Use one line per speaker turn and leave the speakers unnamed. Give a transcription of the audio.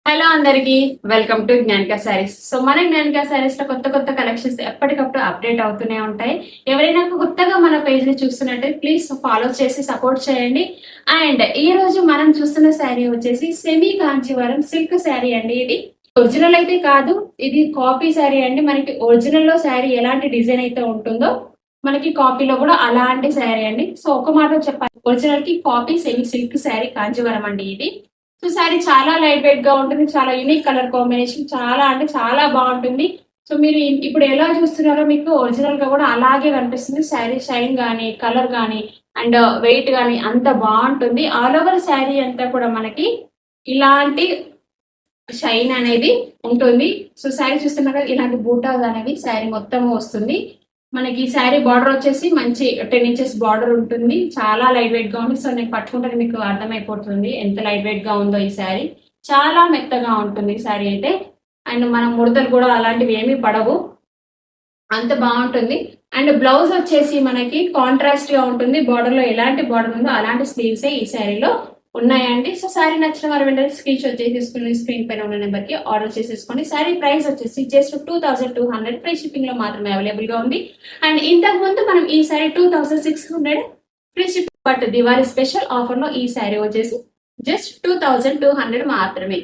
Hello అందరికి welcome to జ్ఞానిక saris. So మన జ్ఞానిక శారీస్ లో కొత్త కొత్త కలెక్షన్స్ ఎప్పటికప్పుడు అప్డేట్ అవుతూనే ఉంటాయి. ఎవరైనా కొత్తగా మన పేజ్ ని చూస్తున్నట్టే ప్లీజ్ ఫాలో చేసి సపోర్ట్ చేయండి. అండ్ ఈ రోజు మనం చూస్తున్న శారీ వచ్చేసి సెమీ కాంచీవరం సిల్క్ శారీ అండి. ఇది ఒరిజినల్ అయితే కాదు, ఇది కాపీ శారీ అండి. మనకి ఒరిజినల్ లో శారీ ఎలాంటి డిజైన్ అయితే ఉంటుందో మనకి కాపీలో కూడా అలాంటి శారీ అండి. సో ఒక మాట చెప్పాలి, ఒరిజినల్ కి copy semi silk sari Kanjeevaram అండి ఇది. సో శారీ చాలా లైట్ వెయిట్ గా ఉంటుంది. చాలా యూనిక్ కలర్ కాంబినేషన్, చాలా అంటే చాలా బాగుంటుంది. సో మీరు ఇప్పుడు ఎలా చూస్తున్నారో మీకు ఒరిజినల్ గా కూడా అలాగే కనిపిస్తుంది. శారీ షైన్ కానీ, కలర్ కానీ అండ్ వెయిట్ కానీ అంత బాగుంటుంది. ఆల్ ఓవర్ శారీ అంతా కూడా మనకి ఇలాంటి షైన్ అనేది ఉంటుంది. సో శారీ చూస్తున్నారు ఇలాంటి బూటాస్ అనేవి శారీ మొత్తం వస్తుంది. మనకి శారీ బార్డర్ వచ్చేసి మంచి 10 ఇంచెస్ బార్డర్ ఉంటుంది. చాలా లైట్ వెయిట్ గా ఉంది. సో నేను పట్టుకుంటే మీకు అర్థమైపోతుంది ఎంత లైట్ వెయిట్ గా ఉందో ఈ శారీ. చాలా మెత్తగా ఉంటుంది శారీ అయితే. అండ్ మనం ముడతలు కూడా అలాంటివి ఏమీ పడవు, అంత బాగుంటుంది. అండ్ బ్లౌజ్ వచ్చేసి మనకి కాంట్రాస్ట్ గా ఉంటుంది. బార్డర్ లో ఎలాంటి బార్డర్ ఉందో అలాంటి స్లీవ్స్ ఈ శారీలో ఉన్నాయండి. సో శారీ నచ్చిన వారు వెంటనే స్క్రీన్ షాట్ చేసేసుకుని స్క్రీన్ పైన ఉన్న నెంబర్ కి ఆర్డర్ చేసేసుకోండి. శారీ ప్రైస్ వచ్చేసి జస్ట్ 2200 ఫ్రీ షిప్పింగ్ లో మాత్రమే అవైలబుల్ గా ఉంది. అండ్ ఇంతకు ముందు మనం ఈ sari 2600 free shipping, but Diwali special offer లో ఈ శారీ వచ్చేసి జస్ట్ 2200 మాత్రమే.